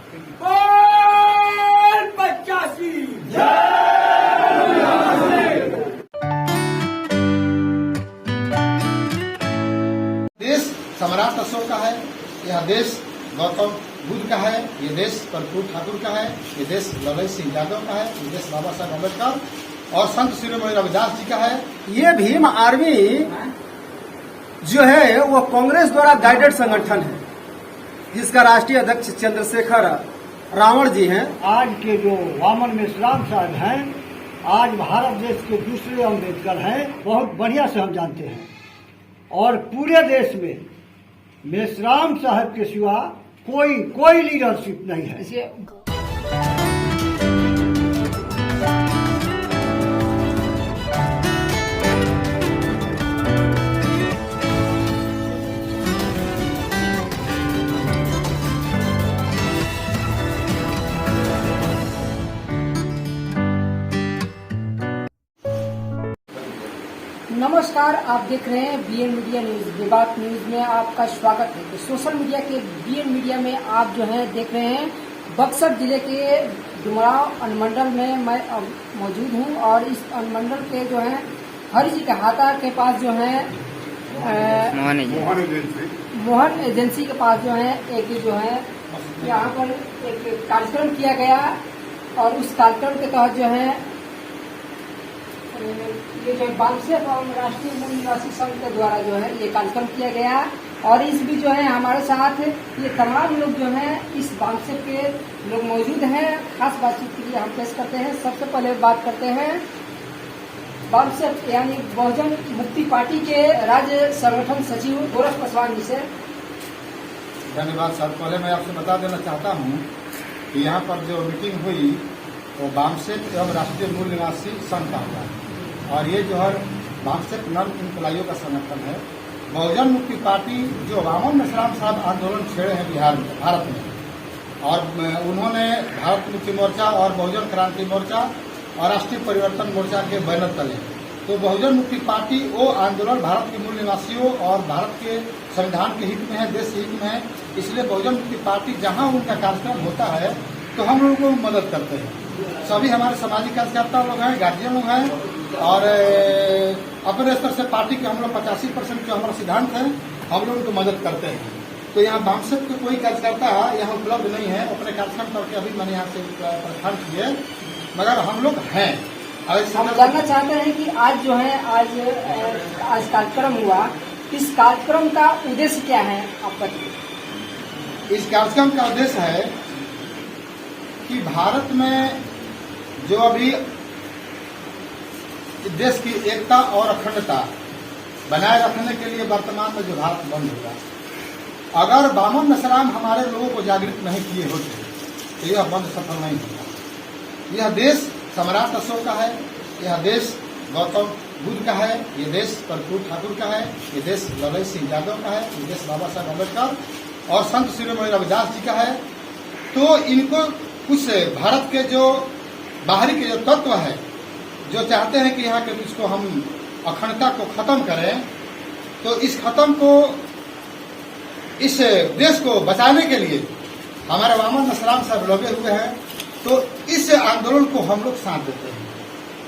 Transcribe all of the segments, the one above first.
देश सम्राट अशोक का है, यह देश गौतम बुद्ध का है, ये देश कर्पूर ठाकुर का है, ये देश ललन सिंह यादव का है, ये देश बाबा साहब अम्बेडकर और संत शिरोमणि रविदास जी का है। ये भीम आर्मी जो है वो कांग्रेस द्वारा गाइडेड संगठन है, जिसका राष्ट्रीय अध्यक्ष चंद्रशेखर रावण जी हैं। आज के जो वामन मेश्राम साहब हैं, आज भारत देश के दूसरे अम्बेडकर हैं, बहुत बढ़िया से हम जानते हैं। और पूरे देश में मेश्राम साहब के सिवा कोई लीडरशिप नहीं है। नमस्कार, आप देख रहे हैं बीएन मीडिया न्यूज। विवाद न्यूज में आपका स्वागत है। तो सोशल मीडिया के बीएन मीडिया में आप जो है देख रहे हैं बक्सर जिले के डुमराव अनुमंडल में मैं मौजूद हूं और इस अनुमंडल के जो है हरि जी का हाथा के पास जो है मोहन एजेंसी के पास जो है एक जो है यहाँ पर एक कार्यक्रम किया गया और उस कार्यक्रम के तहत जो है ये जो बामसेफ और राष्ट्रीय मूल निवासी संघ के द्वारा जो है ये कार्यक्रम किया गया और इस भी जो है हमारे साथ ये तमाम लोग जो है इस बामसेफ के लोग मौजूद हैं। खास बातचीत के लिए हम पेश करते हैं। सबसे पहले बात करते हैं बामसेफ यानी बहुजन मुक्ति पार्टी के राज्य संगठन सचिव गोरख पासवान जी से। धन्यवाद सर। पहले मैं आपसे बता देना चाहता हूँ कि यहाँ पर जो मीटिंग हुई वो बामसेफ एवं राष्ट्रीय मूल निवासी संघ का हुआ और ये जो है बामसेफ नन इम्प्लाइयों का संगठन है। बहुजन मुक्ति पार्टी जो वामन मेश्राम साहब आंदोलन छेड़े हैं भारत में और उन्होंने भारत मुक्ति मोर्चा और बहुजन क्रांति मोर्चा और राष्ट्रीय परिवर्तन मोर्चा के बैनर तले तो बहुजन मुक्ति पार्टी वो आंदोलन भारत के मूल निवासियों और भारत के संविधान के हित में है, देश के हित में है। इसलिए बहुजन मुक्ति पार्टी जहाँ उनका कार्यक्रम होता है तो हम लोगों को मदद करते हैं। सभी हमारे सामाजिक कार्यकर्ता लोग हैं, गार्जियन लोग हैं और अपने स्तर से पार्टी के हम लोग 85% जो हमारा सिद्धांत है हम लोग उनको मदद करते हैं। तो यहाँ बामसेफ के कोई कार्यकर्ता यहाँ उपलब्ध नहीं है, अपने कार्यक्रम करके अभी मैंने यहाँ से प्रस्थान किए, मगर हम लोग हैं। हम जानना चाहते हैं कि आज जो है आज कार्यक्रम हुआ, इस कार्यक्रम का उद्देश्य क्या है आप बताइए। इस कार्यक्रम का उद्देश्य है कि भारत में जो अभी देश की एकता और अखंडता बनाए रखने के लिए वर्तमान में जो भारत बंद होगा, अगर वामन मेश्राम हमारे लोगों को जागृत नहीं किए होते तो यह बंद सफल नहीं होगा। यह देश सम्राट अशोक का है, यह देश गौतम बुद्ध का है, ये देश कर्पूर ठाकुर का है, ये देश ललन सिंह यादव का है, ये देश बाबा साहब अम्बेडकर और संत शिरोमणि रविदास जी का है। तो इनको कुछ भारत के जो बाहरी के जो तत्व है जो चाहते हैं कि यहाँ के इसको हम अखंडता को खत्म करें, तो इस खत्म को इस देश को बचाने के लिए हमारे वामन मेश्राम साहब लगे हुए हैं। तो इस आंदोलन को हम लोग साथ देते हैं,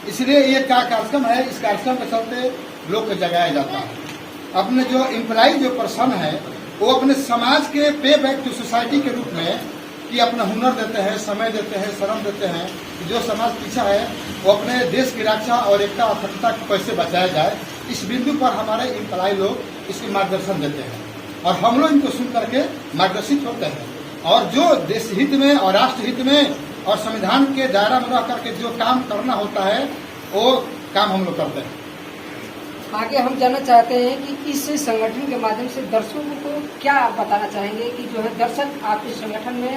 इसलिए ये क्या कार्यक्रम है, इस कार्यक्रम के चलते लोग को जगाया जाता है। अपने जो एम्प्लॉय जो पर्सन है वो अपने समाज के पे बैक टू सोसाइटी के रूप में कि अपना हुनर देते हैं, समय देते हैं, श्रम देते हैं कि जो समाज पीछा है वो अपने देश की रक्षा और एकता और अखंडता को कैसे बचाया जाए, इस बिंदु पर हमारे एम्प्लॉय लोग इसके मार्गदर्शन देते हैं और हम लोग इनको सुन करके मार्गदर्शित होते हैं और जो देश हित में और राष्ट्र हित में और संविधान के दायरा में रह करके जो काम करना होता है वो काम हम लोग करते हैं। आगे हम जानना चाहते हैं कि इस संगठन के माध्यम से दर्शकों को क्या बताना चाहेंगे कि जो है दर्शक आपके संगठन में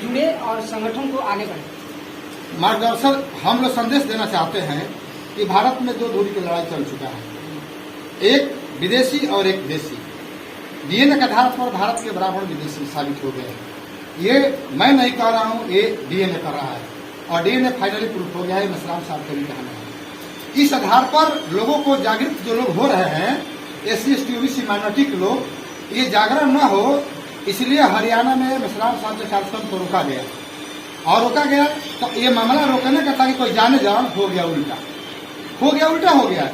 जुड़े और संगठन को आगे बढ़े। मार्गदर्शन हम लोग संदेश देना चाहते हैं कि भारत में दो धुरी की लड़ाई चल चुका है, एक विदेशी और एक देशी। डीएनए के आधार पर भारत के बराबर विदेशी साबित हो गए हैं। ये मैं नहीं कह रहा हूँ, ये डीएनए कर रहा है और डीएनए फाइनली प्रूफ हो गया है। मेश्राम साहब का भी कहना है। इस आधार पर लोगों को जागृत जो लोग हो रहे हैं, SC ST OBC माइनॉरिटी के लोग, ये जागरण न हो इसलिए हरियाणा में मिश्राम साहब के कार्यक्रम को रोका गया, और रोका गया तो ये मामला रोकने का ताकि कोई जाने जान हो गया उल्टा हो गया।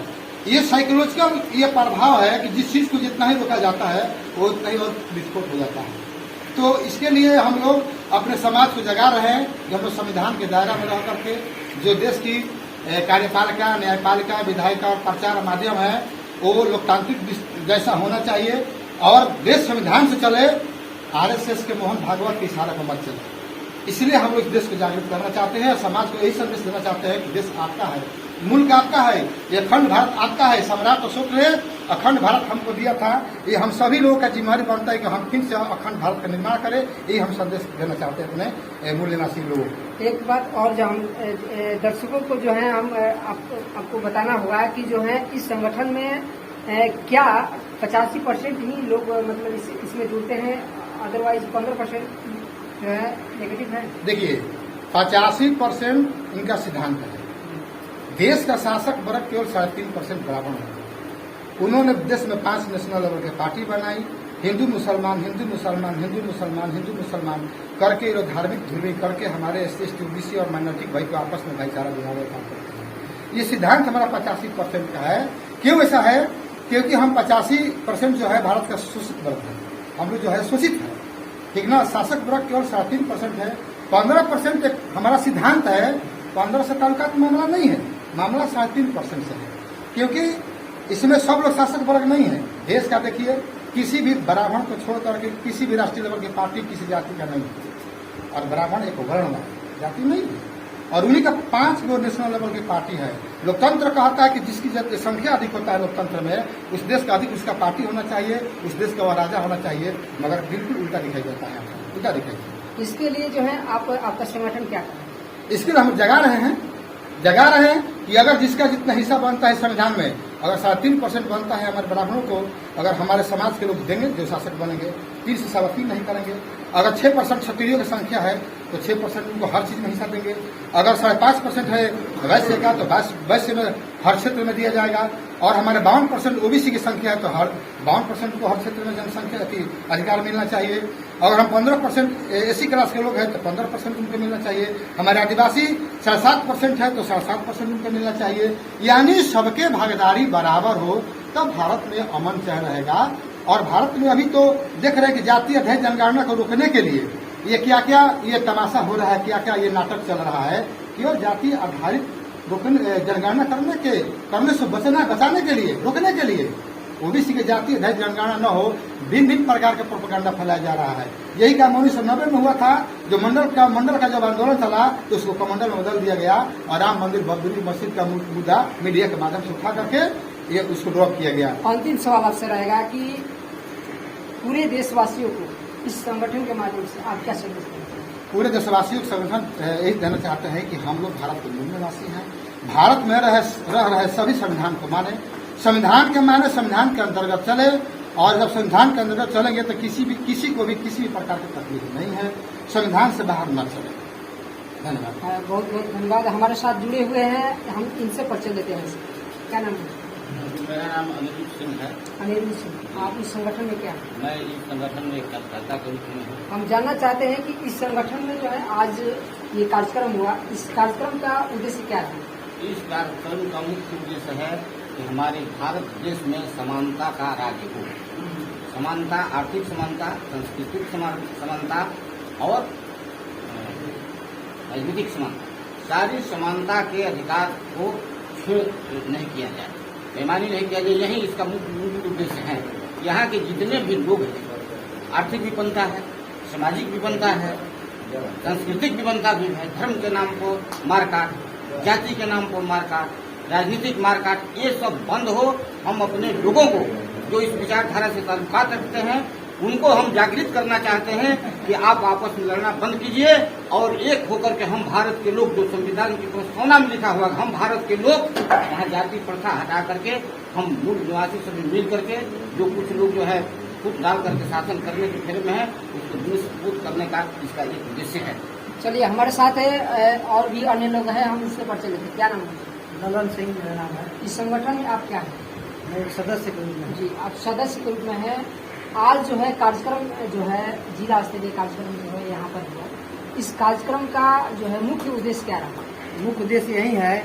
ये साइकोलॉजिकल ये प्रभाव है कि जिस चीज को जितना ही रोका जाता है वो उतना ही और विस्फोट हो जाता है। तो इसके लिए हम लोग अपने समाज को जगा रहे हैं कि हम लोग संविधान के दायरा में रह करके जो देश की कार्यपालिका, न्यायपालिका, विधायिका और प्रचार माध्यम है वो लोकतांत्रिक जैसा होना चाहिए और देश संविधान से चले, आरएसएस के मोहन भागवत के इशारे पर मत चले। इसलिए हम लोग इस देश को जागृत करना चाहते हैं, समाज को यही संदेश देना चाहते हैं कि देश आपका है, मुल्क आपका है, ये अखंड भारत आपका है। सम्राट अशोक ने अखंड भारत हमको दिया था, ये हम सभी लोगों का जिम्मेदारी बनता है कि हम फिर से अखंड भारत का निर्माण करें। यही हम संदेश देना चाहते हैं अपने मूल निवासी लोगों को। एक बात और जो हम दर्शकों को जो है हम आपको बताना होगा कि जो है इस संगठन में क्या 85% ही लोग मतलब इसमें जुड़ते हैं, अदरवाइज 15% जो है नेगेटिव है। देखिए 85% इनका सिद्धांत है। देश का शासक वर्ग केवल 3.5% ब्राह्मण है। उन्होंने देश में 5 नेशनल लेवल की पार्टी बनाई, हिंदू मुसलमान हिंदू मुसलमान हिंदू मुसलमान हिंदू मुसलमान करके और धार्मिक ध्रुवीकरण करके हमारे SC OBC और माइनॉरिटी भाई को आपस में भाईचारा दिलाने का काम करते हैं। ये सिद्धांत हमारा 85% का है। क्यों ऐसा है? क्योंकि हम 85% जो है भारत का शोषित वर्ग है, हम लोग जो है शोषित है, ठीक ना। शासक वर्ग केवल 3.5% है। 15% एक हमारा सिद्धांत है। 15 से कम का तो मामला नहीं है, मामला 3.5% से है, क्योंकि इसमें सब लोग शासक वर्ग नहीं है। देश का देखिए किसी भी ब्राह्मण को छोड़ करके किसी भी राष्ट्रीय लेवल की पार्टी किसी जाति का नहीं है, और ब्राह्मण एक वर्ण जाति नहीं है, और उन्हीं का 5 गो नेशनल लेवल की पार्टी है। लोकतंत्र कहता है कि जिसकी संख्या अधिक होता है लोकतंत्र में, उस देश का अधिक उसका पार्टी होना चाहिए, उस देश का वह राजा होना चाहिए, मगर बिल्कुल उल्टा दिखाई देता है, उल्टा दिखाई देता है। इसके लिए जो है आपका संगठन क्या कर रहा है? इसके लिए हम जगा रहे हैं कि अगर जिसका जितना हिस्सा बनता है संविधान में, अगर 3.5% बनता है हमारे ब्राह्मणों को, अगर हमारे समाज के लोग देंगे जो शासक बनेंगे, 3 से 3.25 नहीं करेंगे। अगर 6% क्षत्रियों की संख्या है तो 6% उनको हर चीज में हिस्सा देंगे। अगर 5.5% है वैश्य का तो वैश्य में हर क्षेत्र में दिया जाएगा। और हमारे 52% OBC की संख्या है तो हर 52% को हर क्षेत्र में जनसंख्या की अधिकार मिलना चाहिए। अगर हम 15% SC क्लास के लोग हैं तो 15% उनको मिलना चाहिए। हमारे आदिवासी 7.5% है तो 7.5% उनको मिलना चाहिए। यानी सबके भागीदारी बराबर हो तब भारत में अमन चैन रहेगा। और भारत में अभी तो देख रहे हैं कि जातीय अध्ययन जनगणना को रोकने के लिए ये क्या क्या ये तमाशा हो रहा है, क्या क्या ये नाटक चल रहा है, केवल जातीय आधारित जनगणना करने से बचाने के लिए, रोकने के लिए OBC के जातीय अध्ययन जनगणना न हो, भिन्न प्रकार के प्रोपेगेंडा फैलाया जा रहा है। यही काम 1990 में हुआ था, जो मंडल का जब आंदोलन चला तो उसको कमंडल में बदल दिया गया और राम मंदिर बबरी मस्जिद का मुद्दा मीडिया के माध्यम से उठा करके ये उसको ड्रॉप किया गया। अंतिम सवाल आपसे रहेगा कि पूरे देशवासियों को इस संगठन के माध्यम से आप क्या संदेश देते हैं? पूरे देशवासियों को संगठन यही देना चाहते हैं कि हम लोग भारत के मूल निवासी हैं, भारत में रह रहे सभी संविधान को माने, संविधान के माने, संविधान के अंतर्गत चले, और जब संविधान के अंतर्गत चलेंगे तो किसी को भी किसी भी प्रकार की तकलीफ नहीं है, संविधान से बाहर न चले। धन्यवाद। बहुत बहुत धन्यवाद। हमारे साथ जुड़े हुए हैं, हम इनसे परिचय लेते हैं। क्या नाम है? मेरा नाम अनिरुद्ध सिंह है। अनिरुद्ध सिंह, आप इस संगठन में क्या है? मैं इस संगठन में कार्यकर्ता के रूप में हूँ। हम जानना चाहते हैं कि इस संगठन में जो है आज ये कार्यक्रम हुआ, इस कार्यक्रम का उद्देश्य क्या है? इस कार्यक्रम का मुख्य उद्देश्य है कि हमारे भारत देश में समानता का राज्य हो। समानता, आर्थिक समानता, सांस्कृतिक समानता और राजनीतिक समानता, सारी समानता के अधिकार को छेड़ नहीं किया जाए, बेईमानी नहीं किया जाए। यही इसका मुख्य उद्देश्य है। यहाँ के जितने भी लोग हैं, आर्थिक विपन्नता है, सामाजिक विपन्नता है, सांस्कृतिक विपन्नता भी है, धर्म के नाम पर मारकाट, जाति के नाम पर मारकाट, राजनीतिक मारकाट, ये सब बंद हो। हम अपने लोगों को जो इस विचारधारा से ताल्लुकात रखते हैं उनको हम जागृत करना चाहते हैं कि आप आपस में लड़ना बंद कीजिए और एक होकर के हम भारत के लोग, जो संविधान की प्रस्तावना में लिखा हुआ, हम भारत के लोग यहाँ जाति प्रथा हटा करके हम मूल निवासी सभी मिल करके जो कुछ लोग जो है फूट डाल करके शासन करने के फेरे में है उसको दुष्पूत करने का इसका एक उद्देश्य है। चलिए, हमारे साथ है और भी अन्य लोग हैं, हम उससे परिचय लेते हैं। क्या नाम है? नलन सिंह मेरा नाम है। इस संगठन में आप क्या है? मैं एक सदस्य के रूप में। जी, आप सदस्य के रूप में हैं। आज जो है कार्यक्रम जो है जिला स्तरीय कार्यक्रम जो है यहाँ पर हुआ, इस कार्यक्रम का जो है मुख्य उद्देश्य क्या रहा? मुख्य उद्देश्य यही है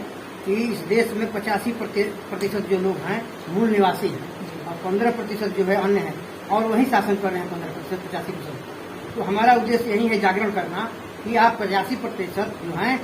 कि इस देश में 85% जो लोग हैं मूल निवासी हैं और 15% जो है अन्य हैं और वही शासन कर रहे हैं 15%, 85%। तो हमारा उद्देश्य यही है जागरण करना कि आप 85% जो हैं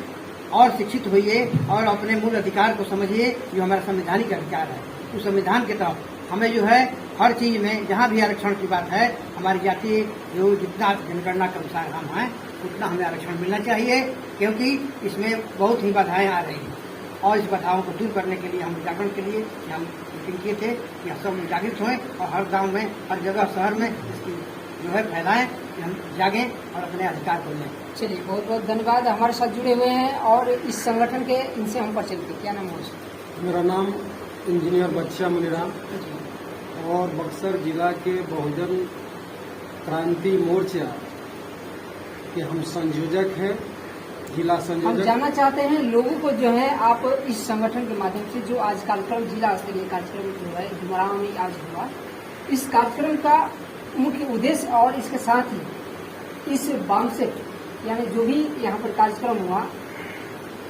और शिक्षित होइए और अपने मूल अधिकार को समझिए जो हमारा संवैधानिक अधिकार है। उस संविधान के तहत हमें जो है हर चीज में जहाँ भी आरक्षण की बात है, हमारी जाति जो जितना जनगणना के अनुसार हम हैं उतना हमें आरक्षण मिलना चाहिए, क्योंकि इसमें बहुत ही बाधाएं आ रही हैं और इस बाधाओं को दूर करने के लिए हम जागरण के लिए हम मीटिंग किए थे कि सब लोग जागृत हों और हर गांव में, हर जगह, शहर में इसकी जो है फैलाएं कि हम जागें और अपने अधिकार को लें। चलिए, बहुत बहुत धन्यवाद हमारे साथ जुड़े हुए हैं और इस संगठन के इनसे हम परिचय थे। क्या नाम है? मेरा नाम इंजीनियर बच्चा मुनीराम और बक्सर जिला के बहुजन क्रांति मोर्चा के हम संयोजक हैं, जिला हम संयोजक। जानना चाहते हैं लोगों को जो है आप इस संगठन के माध्यम से जो आज कार्यक्रम जिला स्तरीय कार्यक्रम जो है डुमरांव में आज हुआ, इस कार्यक्रम का मुख्य उद्देश्य और इसके साथ ही इस बामसेट यानी जो भी यहाँ पर कार्यक्रम हुआ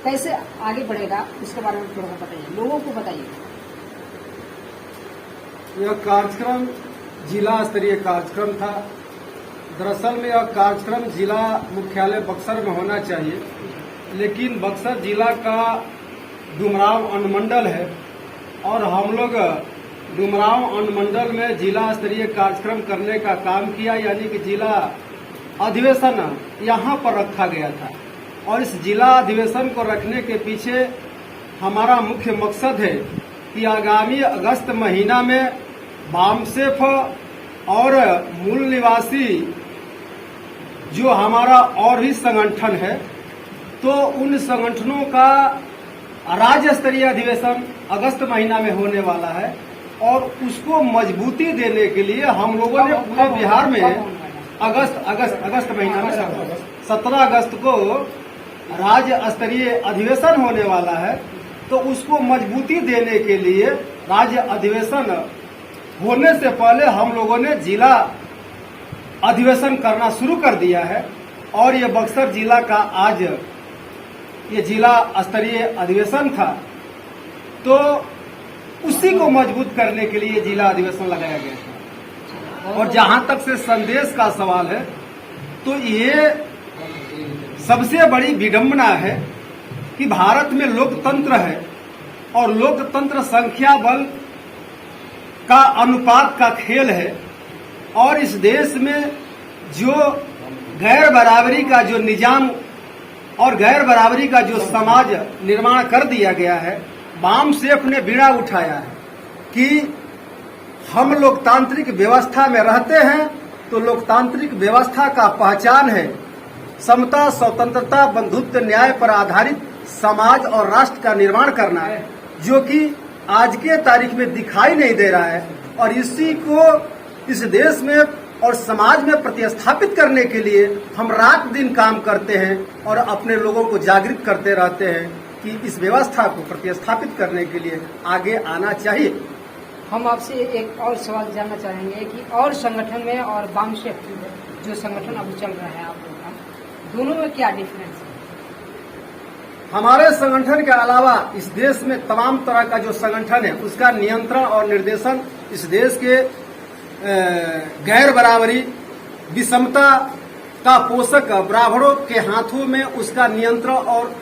कैसे आगे बढ़ेगा इसके बारे में थोड़ा बताइए, लोगों को बताइए। यह कार्यक्रम जिला स्तरीय कार्यक्रम था। दरअसल में यह कार्यक्रम जिला मुख्यालय बक्सर में होना चाहिए, लेकिन बक्सर जिला का डुमरांव अनुमंडल है और हम लोग डुमरांव अनुमंडल में जिला स्तरीय कार्यक्रम करने का काम किया, यानी कि जिला अधिवेशन यहाँ पर रखा गया था। और इस जिला अधिवेशन को रखने के पीछे हमारा मुख्य मकसद है कि आगामी अगस्त महीना में बामसेफ और मूल निवासी जो हमारा और भी संगठन है, तो उन संगठनों का राज्य स्तरीय अधिवेशन अगस्त महीना में होने वाला है और उसको मजबूती देने के लिए हम लोगों ने पूरे बिहार में अगस्त महीना में 17 अगस्त को राज्य स्तरीय अधिवेशन होने वाला है। तो उसको मजबूती देने के लिए राज्य अधिवेशन होने से पहले हम लोगों ने जिला अधिवेशन करना शुरू कर दिया है और ये बक्सर जिला का आज ये जिला स्तरीय अधिवेशन था, तो उसी को मजबूत करने के लिए जिला अधिवेशन लगाया गया था। और जहां तक से संदेश का सवाल है, तो ये सबसे बड़ी विडंबना है कि भारत में लोकतंत्र है और लोकतंत्र संख्या बल का अनुपात का खेल है और इस देश में जो गैर बराबरी का जो निजाम और गैर बराबरी का जो समाज निर्माण कर दिया गया है, बामसेफ ने बीड़ा उठाया है कि हम लोकतांत्रिक व्यवस्था में रहते हैं, तो लोकतांत्रिक व्यवस्था का पहचान है समता, स्वतंत्रता, बंधुत्व, न्याय पर आधारित समाज और राष्ट्र का निर्माण करना है, जो कि आज के तारीख में दिखाई नहीं दे रहा है। और इसी को इस देश में और समाज में प्रतिस्थापित करने के लिए हम रात दिन काम करते हैं और अपने लोगों को जागृत करते रहते हैं कि इस व्यवस्था को प्रतिस्थापित करने के लिए आगे आना चाहिए। हम आपसे एक और सवाल जानना चाहेंगे कि और संगठन में और बामसेफ जो संगठन अभी चल रहा है आप लोग का, दोनों में क्या डिफरेंस है? हमारे संगठन के अलावा इस देश में तमाम तरह का जो संगठन है उसका नियंत्रण और निर्देशन इस देश के गैर बराबरी, विषमता का पोषक ब्राह्मणों के हाथों में उसका नियंत्रण और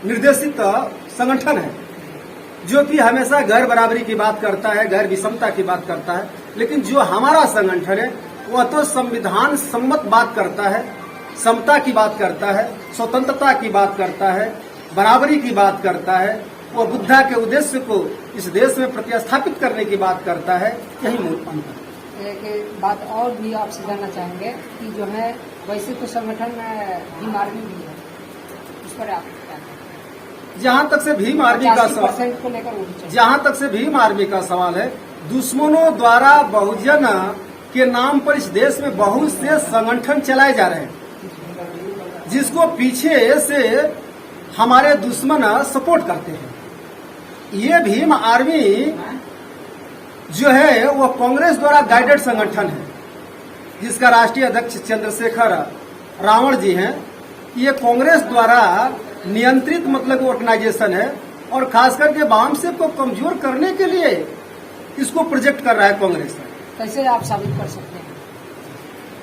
निर्देशित संगठन है, जो कि हमेशा गैर बराबरी की बात करता है, गैर विषमता की बात करता है। लेकिन जो हमारा संगठन है वह तो संविधान सम्मत बात करता है, समता की बात करता है, स्वतंत्रता की बात करता है, बराबरी की बात करता है, वो बुद्धा के उद्देश्य को इस देश में प्रतिस्थापित करने की बात करता है। यही मूल अंतर। एक बात और भी आपसे जानना चाहेंगे कि जो है वैसे तो संगठन भीम आर्मी भी है, उस पर आप क्या कहेंगे? जहां तक से भीम आर्मी का सवाल, 80% को लेकर जहां तक से भीम आर्मी का सवाल है, दुश्मनों द्वारा बहुजन के नाम पर इस देश में बहुत से संगठन चलाए जा रहे हैं, जिसको पीछे से हमारे दुश्मन सपोर्ट करते हैं। ये भीम आर्मी जो है वो कांग्रेस द्वारा गाइडेड संगठन है, जिसका राष्ट्रीय अध्यक्ष चंद्रशेखर रावण जी हैं। ये कांग्रेस द्वारा नियंत्रित मतलब ऑर्गेनाइजेशन है और खास करके वाम से को कमजोर करने के लिए इसको प्रोजेक्ट कर रहा है कांग्रेस। कैसे आप साबित कर सकते हैं?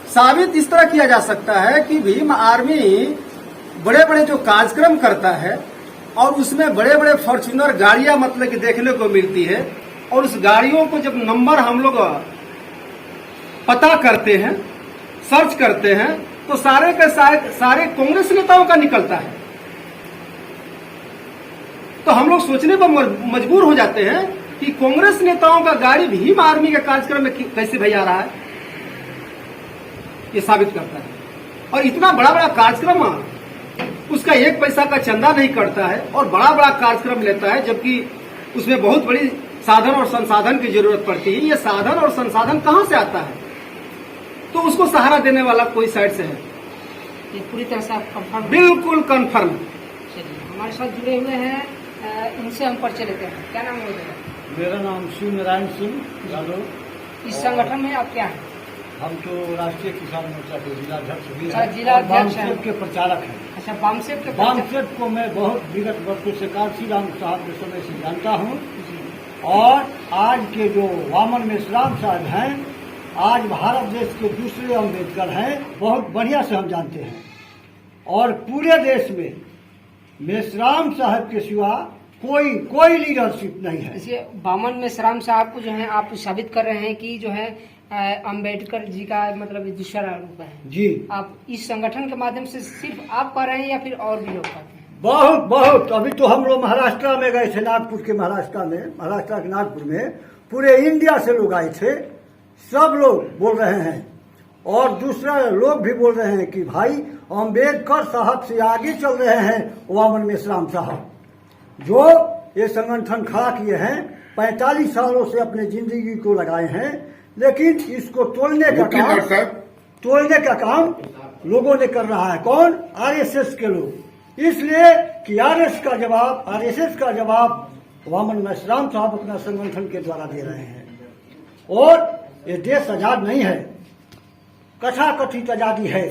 साबित इस तरह किया जा सकता है कि भीम आर्मी बड़े बड़े जो कार्यक्रम करता है और उसमें बड़े बड़े फॉर्च्यूनर गाड़ियां मतलब कि देखने को मिलती है, और उस गाड़ियों को जब नंबर हम लोग पता करते हैं, सर्च करते हैं, तो सारे के सारे कांग्रेस नेताओं का निकलता है। तो हम लोग सोचने पर मजबूर हो जाते हैं कि कांग्रेस नेताओं का गाड़ी भीम आर्मी के कार्यक्रम में कैसे भैया रहा है। ये साबित करता है। और इतना बड़ा बड़ा कार्यक्रम उसका 1 पैसा का चंदा नहीं करता है और बड़ा बड़ा कार्यक्रम लेता है, जबकि उसमें बहुत बड़ी साधन और संसाधन की जरूरत पड़ती है। ये साधन और संसाधन कहां से आता है? तो उसको सहारा देने वाला कोई साइड से है। ये पूरी तरह से आप कंफर्म? बिल्कुल कंफर्म। चलिए, हमारे साथ जुड़े हुए हैं, इनसे हम परिचय लेते हैं। क्या नाम है? मेरा नाम शिव नारायण सिंह यादव। इस संगठन में आप क्या हैं? हम तो राष्ट्रीय किसान मोर्चा के जिलाध्यक्ष भी अच्छा, हैं, जिलाध्यक्ष और हैं। वामसेप के प्रचारक हैं। अच्छा, वामसेप के वामसेप को मैं बहुत विगत वर्षों से काशी राम साहब के समय से जानता हूँ, और आज के जो वामन मेश्राम साहब हैं, आज भारत देश के दूसरे अम्बेडकर हैं, बहुत बढ़िया से हम जानते हैं। और पूरे देश में मेश्राम साहब के सिवा कोई लीडरशिप नहीं है। इसलिए वामन मेश्राम साहब को जो है आप साबित कर रहे हैं कि जो है अम्बेडकर जी का मतलब दूसरा रूप है जी। आप इस संगठन के माध्यम से सिर्फ आप कर रहे हैं या फिर और भी लोग करते हैं? बहुत अभी तो हम लोग महाराष्ट्र में गए थे, नागपुर के महाराष्ट्र के नागपुर में पूरे इंडिया से लोग आए थे। सब लोग बोल रहे हैं और दूसरा लोग भी बोल रहे हैं कि भाई अम्बेडकर साहब से आगे चल रहे हैं वामन मेश्राम साहब, जो ये संगठन खड़ा किए हैं। 45 सालों से अपने जिंदगी को लगाए हैं, लेकिन इसको तोड़ने का काम लोगों ने कर रहा है। कौन? आरएसएस के लोग। इसलिए कि आरएसएस का जवाब वामन मेश्राम साहब अपना संगठन के द्वारा दे रहे हैं। और ये देश आजाद नहीं है, कथाकथित आजादी है।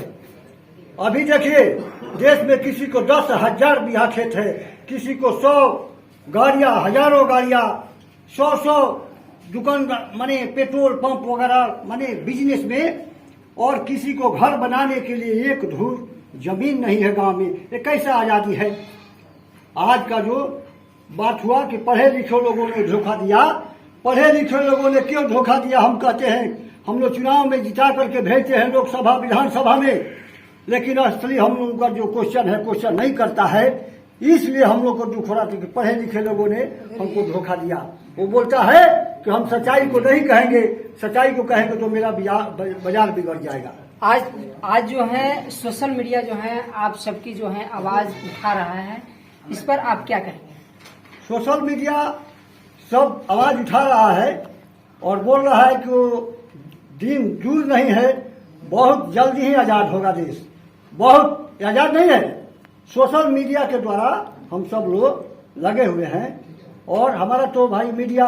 अभी देखिए, देश में किसी को 10,000 बीघा खेत है, किसी को 100 गाड़ियां, हजारों गाड़ियां, 100 दुकान माने पेट्रोल पंप वगैरह माने बिजनेस में, और किसी को घर बनाने के लिए 1 धूर जमीन नहीं है गांव में। ये कैसा आजादी है? आज का जो बात हुआ कि पढ़े लिखे लोगों ने धोखा दिया। पढ़े लिखे लोगों ने क्यों धोखा दिया? हम कहते हैं हम लोग चुनाव में जिता करके भेजते हैं लोकसभा विधानसभा में, लेकिन असली हम लोगों का जो क्वेश्चन नहीं करता है। इसलिए हम लोग को दुख हो रहा था कि पढ़े लिखे लोगों ने हमको धोखा दिया। वो बोलता है कि हम सच्चाई को नहीं कहेंगे, सच्चाई को कहेंगे तो मेरा बाजार बिगड़ जाएगा। आज जो है सोशल मीडिया जो है आप सबकी जो है आवाज उठा रहा है, इस पर आप क्या कहेंगे? सोशल मीडिया सब आवाज उठा रहा है और बोल रहा है कि वो दिन दूर नहीं है, बहुत जल्दी ही आजाद होगा देश। बहुत आजाद नहीं है, सोशल मीडिया के द्वारा हम सब लोग लगे हुए हैं। और हमारा तो भाई मीडिया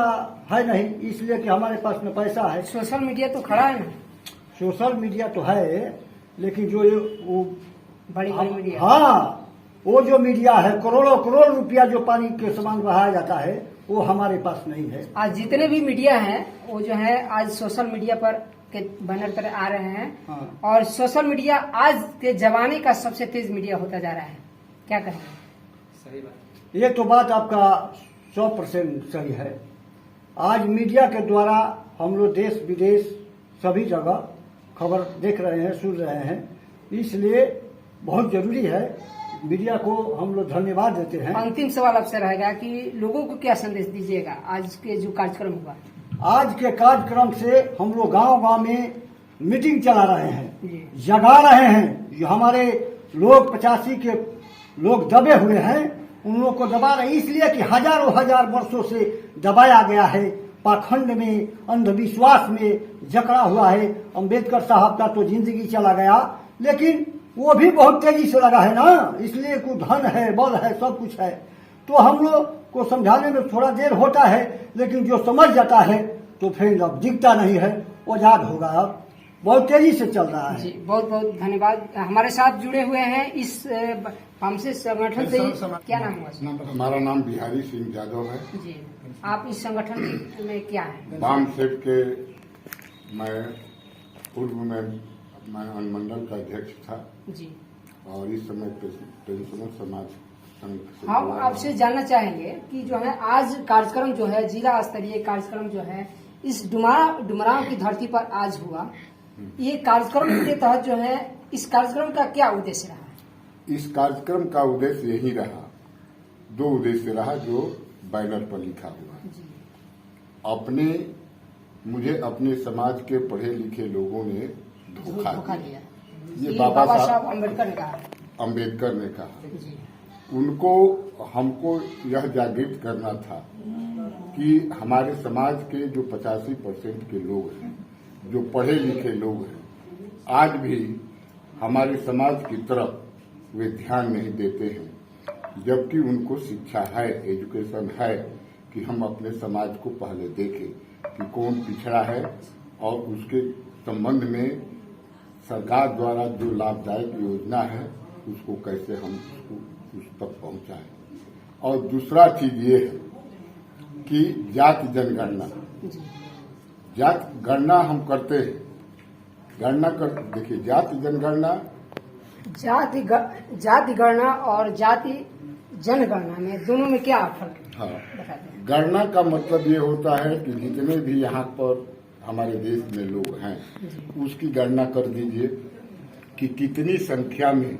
है नहीं, इसलिए कि हमारे पास में पैसा है। सोशल मीडिया तो खड़ा है ना? सोशल मीडिया तो है, लेकिन जो ये वो बड़ी मीडिया, हाँ, वो जो मीडिया है, करोड़ों रुपया जो पानी के समान बहाया जाता है, वो हमारे पास नहीं है। आज जितने भी मीडिया हैं वो जो है आज सोशल मीडिया पर के बैनर पर आ रहे हैं। हाँ। और सोशल मीडिया आज के जमाने का सबसे तेज मीडिया होता जा रहा है, क्या कहेंगे? सही बात। ये तो बात आपका 100% सही है। आज मीडिया के द्वारा हम लोग देश विदेश सभी जगह खबर देख रहे हैं, सुन रहे हैं। इसलिए बहुत जरूरी है, मीडिया को हम लोग धन्यवाद देते हैं। अंतिम सवाल आपसे रहेगा कि लोगों को क्या संदेश दीजिएगा आज के जो कार्यक्रम हुआ? आज के कार्यक्रम से हम लोग गांव में मीटिंग चला रहे हैं, जी। जगा रहे हैं। जो हमारे लोग 85 के लोग दबे हुए हैं, उन लोगों को दबा रहे हैं, इसलिए कि हजारों वर्षों से दबाया गया है, पाखंड में, अंधविश्वास में जकड़ा हुआ है। अम्बेडकर साहब का तो जिंदगी चला गया, लेकिन वो भी बहुत तेजी से लगा है ना, इसलिए कुछ धन है, बल है, सब कुछ है। तो हम लोग को समझाने में थोड़ा देर होता है, लेकिन जो समझ जाता है तो फिर अब दिखता नहीं है, आजाद होगा। अब बहुत तेजी से चल रहा है। जी बहुत बहुत धन्यवाद। हमारे साथ जुड़े हुए हैं इस पामसे संगठन से, क्या नाम हुआ? हमारा नाम बिहारी सिंह यादव है। जी, आप इस संगठन में क्या है? वाम सेट के मैं पूर्व में मैं अनुमंडल का अध्यक्ष था जी, और इस समय पेंशनर समाज संघ से हम जुड़ा आपसे जानना चाहेंगे कि जो है आज कार्यक्रम जो है जिला स्तरीय कार्यक्रम जो है इस डुमरांव की धरती पर आज हुआ, ये कार्यक्रम के तहत जो है इस कार्यक्रम का क्या उद्देश्य रहा? इस कार्यक्रम का उद्देश्य यही रहा, दो उद्देश्य रहा जो बैनर पर लिखा हुआ। मुझे अपने समाज के पढ़े लिखे लोगों ने धोखा दिया। ये बाबा साहब अम्बेडकर ने कहा। अम्बेडकर ने कहा। जी, उनको हमको यह जागृत करना था कि हमारे समाज के जो 85% के लोग हैं, जो पढ़े लिखे लोग हैं, आज भी हमारे समाज की तरफ वे ध्यान नहीं देते हैं, जबकि उनको शिक्षा है, एजुकेशन है कि हम अपने समाज को पहले देखें कि कौन पिछड़ा है और उसके संबंध में सरकार द्वारा जो लाभदायक योजना है उसको कैसे हम उस तक पहुंचाएं। और दूसरा चीज ये है कि जाति जनगणना, जाति गणना हम करते हैं, देखिए जाति जनगणना, जाति गणना और जाति जनगणना में दोनों में क्या फर्क है? हाँ, बताते हैं। गणना का मतलब ये होता है कि जितने भी यहाँ पर हमारे देश में लोग हैं उसकी गणना कर दीजिए कि कितनी संख्या में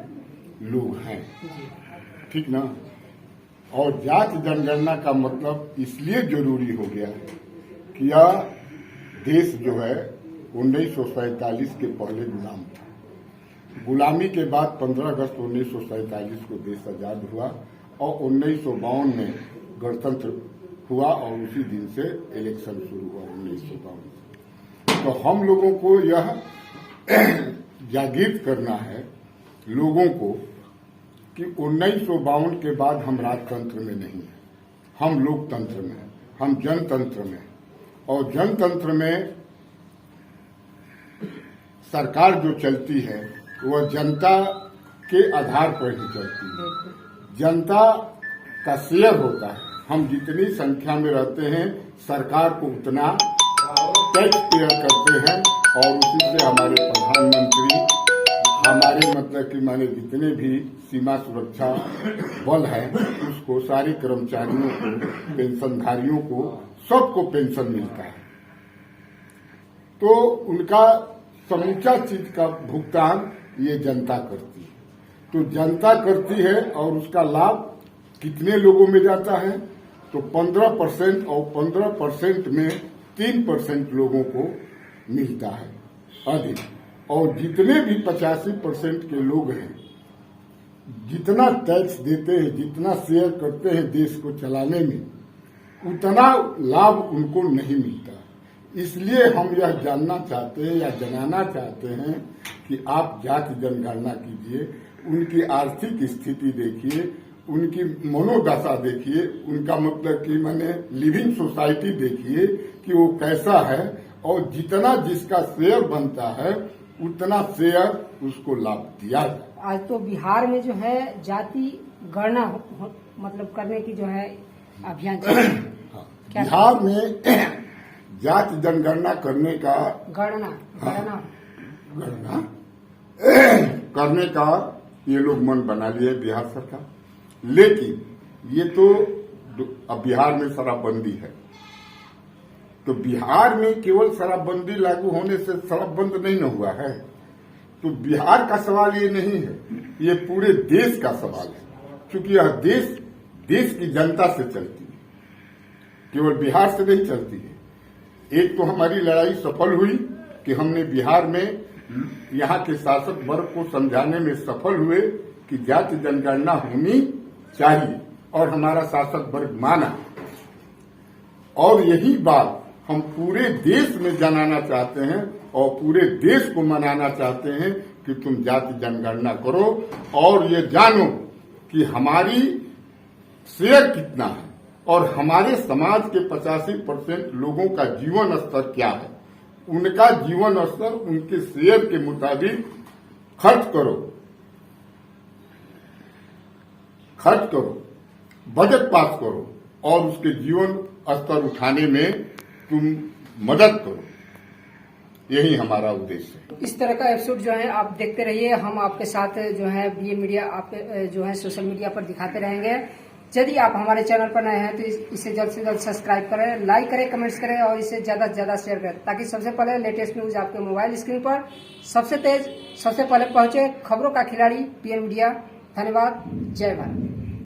लोग हैं, ठीक ना। और जाति जनगणना का मतलब इसलिए जरूरी हो गया है कि यह देश जो है 1947 के पहले गुलाम था। गुलामी के बाद 15 अगस्त 1947 को देश आजाद हुआ और 1952 में गणतंत्र हुआ और उसी दिन से इलेक्शन शुरू हुआ 1952। तो हम लोगों को यह जागृत करना है लोगों को कि 1952 के बाद हम राजतंत्र में नहीं हैं, हम लोकतंत्र में हैं, हम जनतंत्र में हैं। और जनतंत्र में सरकार जो चलती है वह जनता के आधार पर ही चलती है। जनता का शेयर होता है, हम जितनी संख्या में रहते हैं सरकार को उतना टैक्स पेयर करते हैं और उसी से हमारे प्रधानमंत्री, हमारे मतलब कि माने जितने भी सीमा सुरक्षा बल है उसको, सारे कर्मचारियों को, पेंशनधारियों को, सबको पेंशन मिलता है। तो उनका समूचा चीज का भुगतान ये जनता करती है। तो जनता करती है और उसका लाभ कितने लोगों में जाता है? तो 15% और 15% में 3% लोगों को मिलता है अधिक। और जितने भी 85% के लोग हैं, जितना टैक्स देते हैं, जितना शेयर करते हैं देश को चलाने में, उतना लाभ उनको नहीं मिलता। इसलिए हम यह जानना चाहते हैं या जनाना चाहते हैं कि आप जाति जनगणना कीजिए, उनकी आर्थिक स्थिति देखिए, उनकी मनोदशा देखिए, उनका मतलब कि माने लिविंग सोसाइटी देखिए कि वो कैसा है, और जितना जिसका शेयर बनता है उतना शेयर उसको लाभ दिया जाए। आज तो बिहार में जो है जाति गणना मतलब करने की जो है अभियान चल रहा है। हाँ, बिहार में जाति जनगणना करने का गणना करने का ये लोग मन बना लिए बिहार सरकार। लेकिन ये तो अब बिहार में शराबबंदी है, तो बिहार में केवल शराबबंदी लागू होने से शराब बंद नहीं न हुआ है। तो बिहार का सवाल ये नहीं है, ये पूरे देश का सवाल है, क्योंकि यह देश की जनता से चलती है, केवल बिहार से नहीं चलती है। एक तो हमारी लड़ाई सफल हुई कि हमने बिहार में यहाँ के शासक वर्ग को समझाने में सफल हुए कि जाति जनगणना होनी चाहिए, और हमारा शासक वर्ग माना। और यही बात हम पूरे देश में जनाना चाहते हैं और पूरे देश को मनाना चाहते हैं कि तुम जाति जनगणना करो और ये जानो कि हमारी शेयर कितना है, और हमारे समाज के 85% लोगों का जीवन स्तर क्या है, उनका जीवन स्तर उनके शेयर के मुताबिक खर्च करो, बजट पास करो और उसके जीवन स्तर उठाने में तुम मदद करो। यही हमारा उद्देश्य है। इस तरह का एपिसोड जो है आप देखते रहिए, हम आपके साथ जो है BM मीडिया आपके जो है सोशल मीडिया पर दिखाते रहेंगे। यदि आप हमारे चैनल पर नए हैं तो इसे जल्द से जल्द सब्सक्राइब करें, लाइक करें, कमेंट्स करें और इसे ज्यादा से ज्यादा शेयर करें, ताकि सबसे पहले लेटेस्ट न्यूज आपके मोबाइल स्क्रीन पर सबसे तेज सबसे पहले पहुंचे। खबरों का खिलाड़ी BM मीडिया। धन्यवाद। जय भारत।